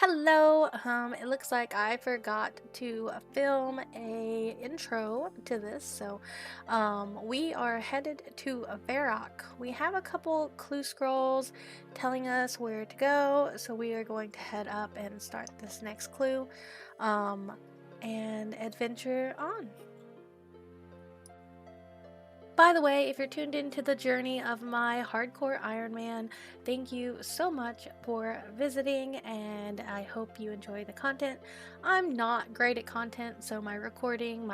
Hello. It looks like I forgot to film a intro to this, so we are headed to Varrock. We have a couple clue scrolls telling us where to go, so we are going to head up and start this next clue, um, and adventure on. By the way, if you're tuned into the journey of my hardcore Iron Man, thank you so much for visiting, and I hope you enjoy the content. I'm not great at content, so my recording,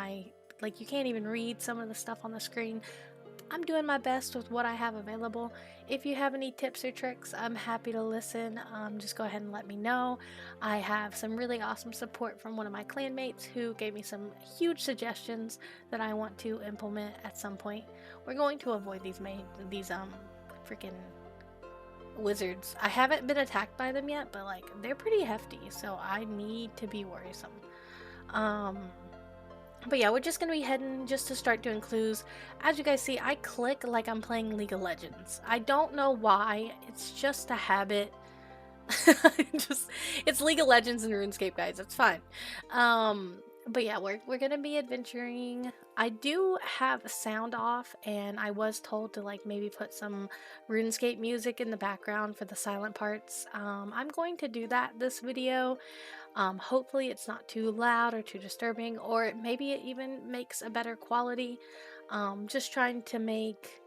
you can't even read some of the stuff on the screen. I'm doing my best with what I have available. If you have any tips or tricks, I'm happy to listen. Just go ahead and let me know. I have some really awesome support from one of my clanmates who gave me some huge suggestions that I want to implement at some point. We're going to avoid these freaking wizards. I haven't been attacked by them yet, but like they're pretty hefty, so I need to be worrisome. But yeah, we're just gonna be heading just to start doing clues. As you guys see, I click like I'm playing League of Legends. I don't know why, it's just a habit. It's League of Legends and RuneScape, guys, it's fine. But yeah, we're gonna be adventuring. I do have sound off, and I was told to like maybe put some RuneScape music in the background for the silent parts. I'm going to do that this video. Hopefully it's not too loud or too disturbing, or maybe it even makes a better quality. Just trying to make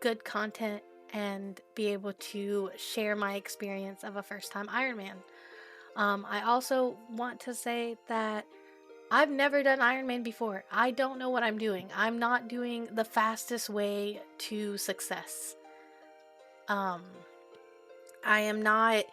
good content and be able to share my experience of a first time Iron Man. I also want to say that I've never done Iron Man before. I don't know what I'm doing. I'm not doing the fastest way to success. I am not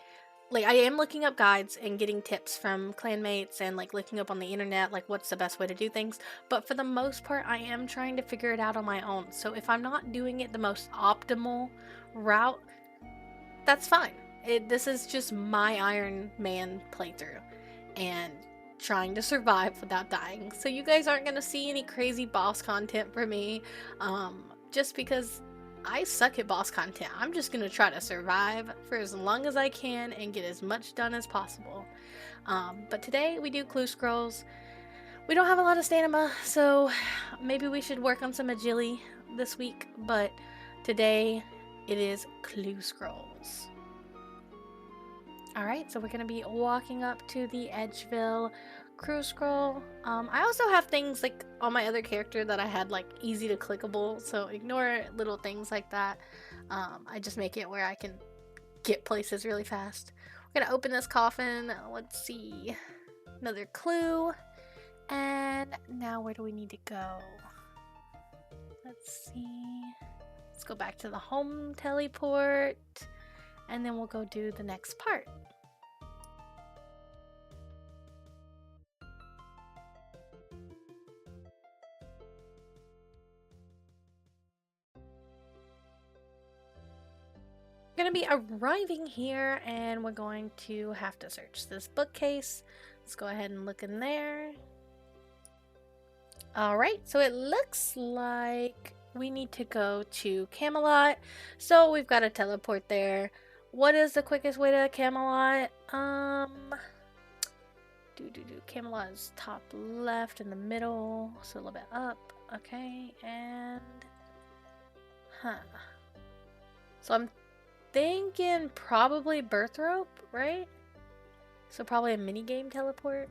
I am looking up guides and getting tips from clanmates and like looking up on the internet like what's the best way to do things, but for the most part I am trying to figure it out on my own. So if I'm not doing it the most optimal route, that's fine. This is just my Iron Man playthrough and trying to survive without dying. So you guys aren't going to see any crazy boss content for me, just because I suck at boss content. I'm just going to try to survive for as long as I can and get as much done as possible. But today we do clue scrolls. We don't have a lot of stamina, so maybe we should work on some agility this week, but today it is clue scrolls. Alright, so we're going to be walking up to the Edgeville crew scroll. I also have things like on my other character that I had like easy to clickable, so ignore little things like that. I just make it where I can get places really fast. We're going to open this coffin. Let's see. Another clue. And now where do we need to go? Let's see. Let's go back to the home teleport. And then we'll go do the next part. We're going to be arriving here, and we're going to have to search this bookcase. Let's go ahead and look in there. Alright, so it looks like we need to go to Camelot. So we've got to teleport there. What is the quickest way to Camelot? Camelot is top left in the middle, so a little bit up. Okay, and so I'm thinking probably birth rope, right? So probably a mini game teleport.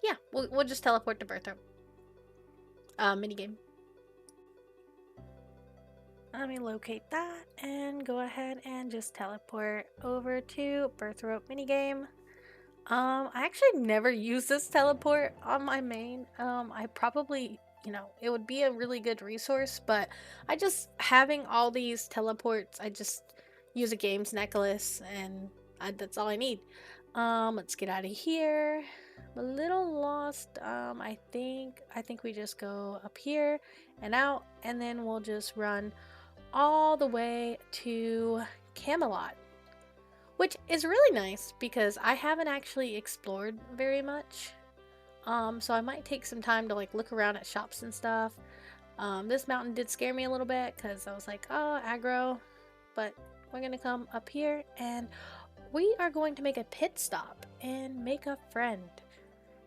Yeah, we'll just teleport to birth rope. Mini game. Let me locate that and go ahead and just teleport over to birth rope minigame. I actually never use this teleport on my main. I probably, it would be a really good resource, but having all these teleports, I just use a games necklace and that's all I need. Let's get out of here. I'm a little lost. I think we just go up here and out, and then we'll just run all the way to Camelot, which is really nice because I haven't actually explored very much. So I might take some time to like look around at shops and stuff. This mountain did scare me a little bit because I was like, oh, aggro, but we're gonna come up here and we are going to make a pit stop and make a friend.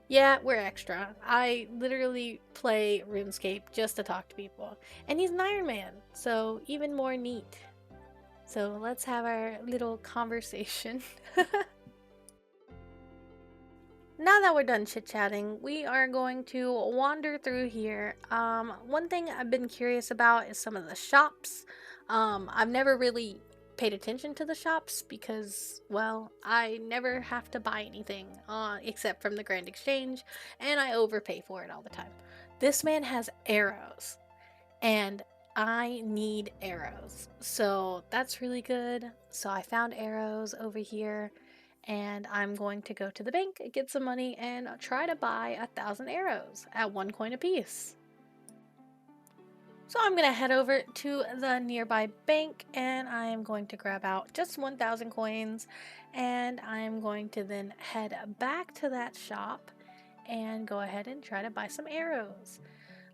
Yeah, we're extra. I literally play RuneScape just to talk to people. And he's an Iron Man, so even more neat. So let's have our little conversation. Now that we're done chit-chatting, we are going to wander through here. One thing I've been curious about is some of the shops. I've never really paid attention to the shops because, well, I never have to buy anything except from the Grand Exchange, and I overpay for it all the time. This man has arrows, and I need arrows, so that's really good. So I found arrows over here, and I'm going to go to the bank, get some money, and try to buy 1,000 arrows at 1 coin apiece. So I'm going to head over to the nearby bank, and I am going to grab out just 1,000 coins, and I'm going to then head back to that shop and go ahead and try to buy some arrows.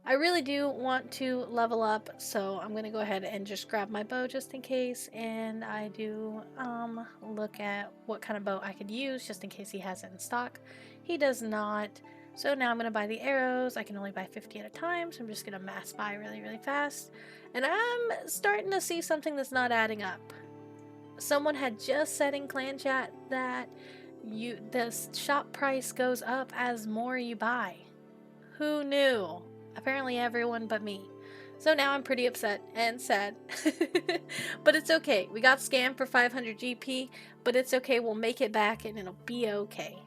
I really do want to level up, so I'm going to go ahead and just grab my bow just in case, and I do look at what kind of bow I could use just in case he has it in stock. He does not, so now I'm going to buy the arrows. I can only buy 50 at a time, so I'm just going to mass buy really fast, and I'm starting to see something that's not adding up. Someone had just said in clan chat that the shop price goes up as more you buy. Who knew? Apparently everyone but me. So now I'm pretty upset and sad. But it's okay. We got scammed for 500 GP, but it's okay. We'll make it back and it'll be okay.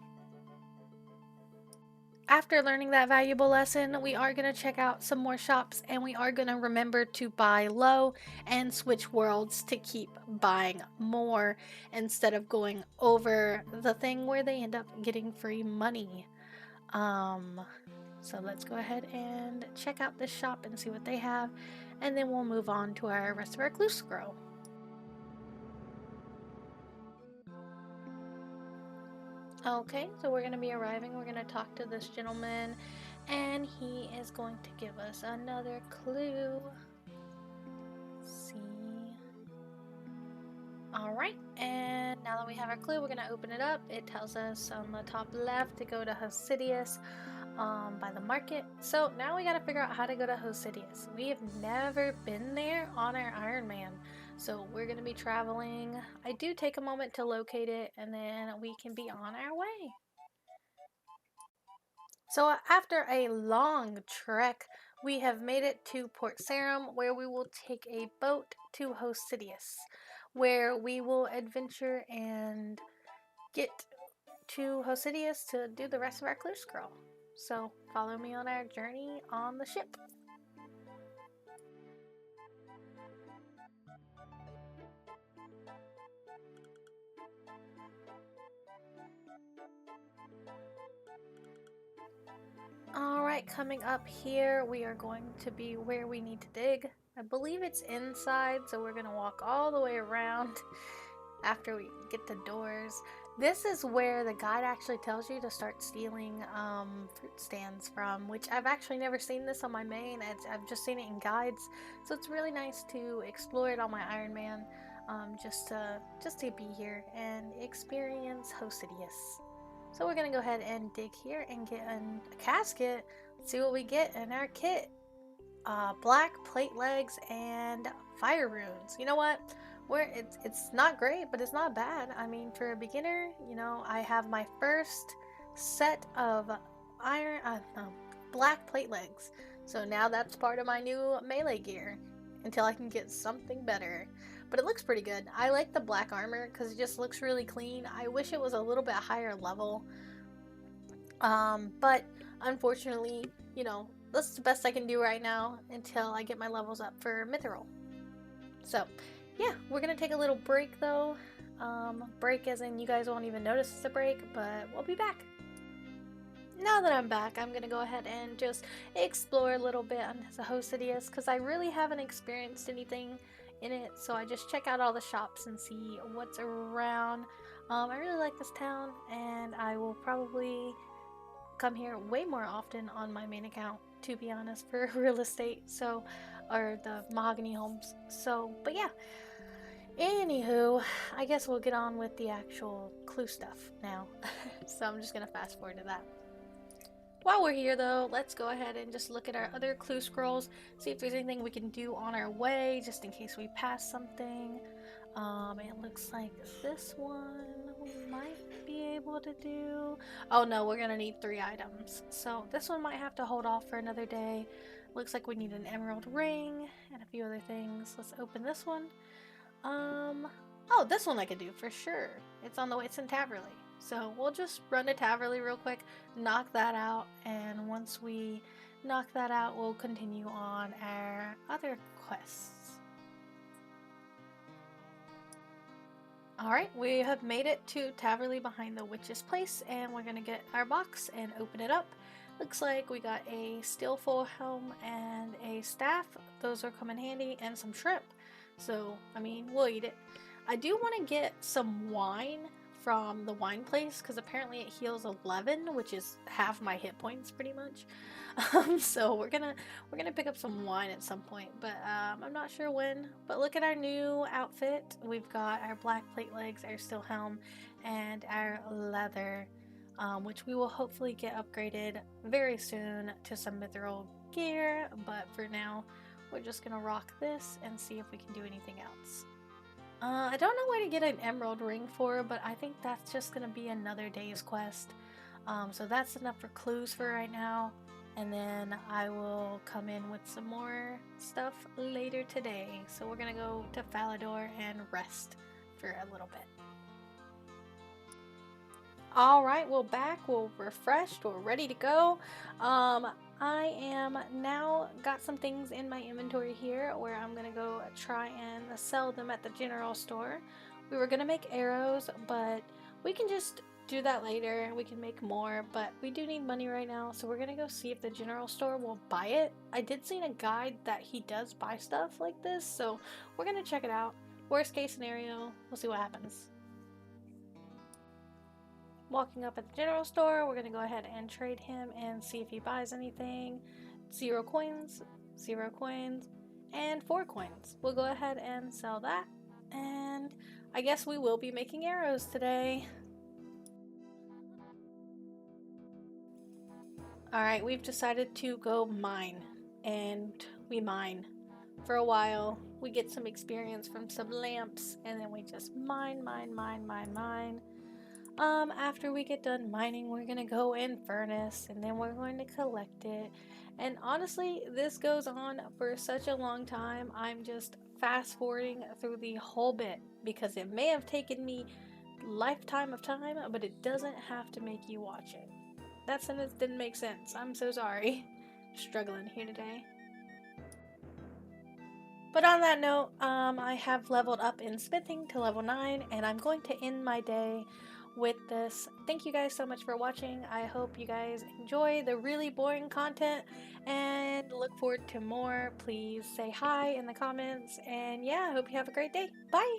After learning that valuable lesson, we are going to check out some more shops, and we are going to remember to buy low and switch worlds to keep buying more instead of going over the thing where they end up getting free money. So let's go ahead and check out this shop and see what they have, and then we'll move on to our rest of our clue scroll. Okay, so we're going to be arriving. We're going to talk to this gentleman, and he is going to give us another clue. Let's see. Alright, and now that we have our clue, we're going to open it up. It tells us on the top left to go to Hosidius by the market. So now we got to figure out how to go to Hosidius. We have never been there on our Iron Man, so we're going to be traveling. I do take a moment to locate it, and then we can be on our way. So after a long trek, we have made it to Port Sarum, where we will take a boat to Hosidius, where we will adventure and get to Hosidius to do the rest of our clue scroll. So follow me on our journey on the ship. Alright, coming up here, we are going to be where we need to dig. I believe it's inside, so we're going to walk all the way around after we get the doors. This is where the guide actually tells you to start stealing fruit stands from, which I've actually never seen this on my main. I've just seen it in guides, so it's really nice to explore it on my Iron Man, just to be here and experience Hosidius. So we're gonna go ahead and dig here and get a casket. Let's see what we get in our kit. Black plate legs and fire runes. You know what? It's not great, but it's not bad. I mean, for a beginner, you know, I have my first set of black plate legs. So now that's part of my new melee gear until I can get something better. But it looks pretty good. I like the black armor because it just looks really clean. I wish it was a little bit higher level. But unfortunately, you know, that's the best I can do right now until I get my levels up for Mithril. So, yeah, we're gonna take a little break though. Break as in you guys won't even notice it's a break, but we'll be back. Now that I'm back, I'm gonna go ahead and just explore a little bit on Hosidius because I really haven't experienced anything in it, so I just check out all the shops and see what's around. I really like this town, and I will probably come here way more often on my main account, to be honest, for real estate, so, or the mahogany homes. So, but yeah, Anywho, I guess we'll get on with the actual clue stuff now. So I'm just gonna fast forward to that. While we're here though, let's go ahead and just look at our other clue scrolls, see if there's anything we can do on our way, just in case we pass something. It looks like this one we might be able to do. Oh no, we're gonna need 3 items. So this one might have to hold off for another day. Looks like we need an emerald ring and a few other things. Let's open this one. Oh, this one I could do for sure. It's on the way, it's in Taverley. So we'll just run to Taverley real quick, knock that out, and once we knock that out, we'll continue on our other quests. Alright, we have made it to Taverley behind the witch's place, and we're gonna get our box and open it up. Looks like we got a steel foil helm and a staff. Those are come in handy, and some shrimp. So, I mean, we'll eat it. I do want to get some wine from the wine place because apparently it heals 11, which is half my hit points pretty much. So we're gonna pick up some wine at some point, but I'm not sure when. But look at our new outfit. We've got our black plate legs, our steel helm, and our leather, which we will hopefully get upgraded very soon to some mithril gear. But for now, we're just gonna rock this and see if we can do anything else. I don't know where to get an emerald ring for, but I think that's just gonna be another day's quest. So that's enough for clues for right now, and then I will come in with some more stuff later today. So we're gonna go to Falador and rest for a little bit. Alright, we're back, we're refreshed, we're ready to go. I am now got some things in my inventory here where I'm gonna go try and sell them at the general store. We were gonna make arrows, but we can just do that later. We can make more, but we do need money right now, so we're gonna go see if the general store will buy it. I did see in a guide that he does buy stuff like this, so we're gonna check it out. Worst case scenario, we'll see what happens. Walking up at the general store, we're gonna go ahead and trade him and see if he buys anything. 0 coins, 0 coins, and 4 coins. We'll go ahead and sell that, and I guess we will be making arrows today. Alright, we've decided to go mine, and we mine for a while. We get some experience from some lamps, and then we just mine. After we get done mining, we're gonna go in furnace, and then we're going to collect it. And honestly, this goes on for such a long time. I'm just fast forwarding through the whole bit because it may have taken me lifetime of time, but it doesn't have to make you watch it. That sentence didn't make sense. I'm so sorry. Struggling here today. But on that note, I have leveled up in smithing to level 9, and I'm going to end my day with this. Thank you guys so much for watching. I hope you guys enjoy the really boring content and look forward to more. Please say hi in the comments, and yeah, I hope you have a great day. Bye!